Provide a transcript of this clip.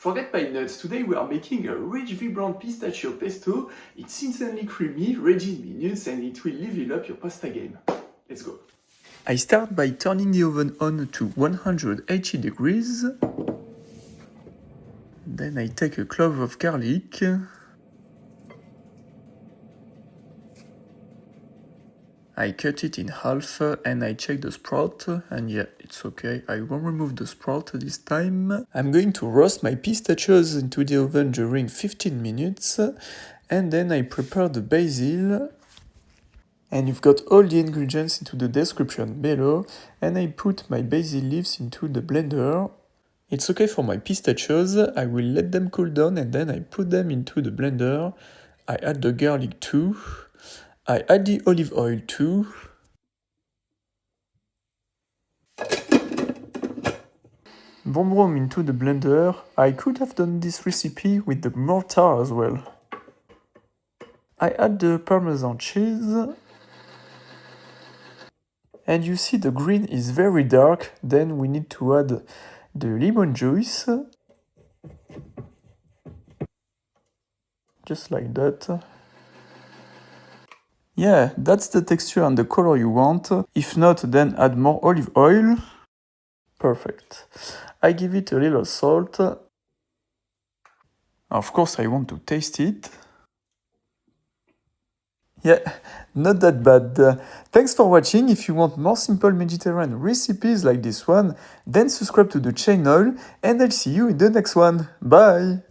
Forget my nuts, today we are making a rich, vibrant pistachio pesto. It's instantly creamy, ready in minutes, and it will level up your pasta game. Let's go. I start by turning the oven on to 180 degrees. Then I take a clove of garlic. I cut it in half and I check the sprout, and yeah, it's okay, I won't remove the sprout this time. I'm going to roast my pistachios into the oven during 15 minutes, and then I prepare the basil. And you've got all the ingredients into the description below, and I put my basil leaves into the blender. It's okay for my pistachios, I will let them cool down and then I put them into the blender. I add the garlic too. I add the olive oil too. Boom boom into the blender. I could have done this recipe with the mortar as well. I add the Parmesan cheese. And you see the green is very dark, then we need to add the lemon juice. Just like that. Yeah, that's the texture and the color you want. If not, then add more olive oil. Perfect. I give it a little salt. Of course, I want to taste it. Yeah, not that bad. Thanks for watching. If you want more simple Mediterranean recipes like this one, then subscribe to the channel and I'll see you in the next one. Bye!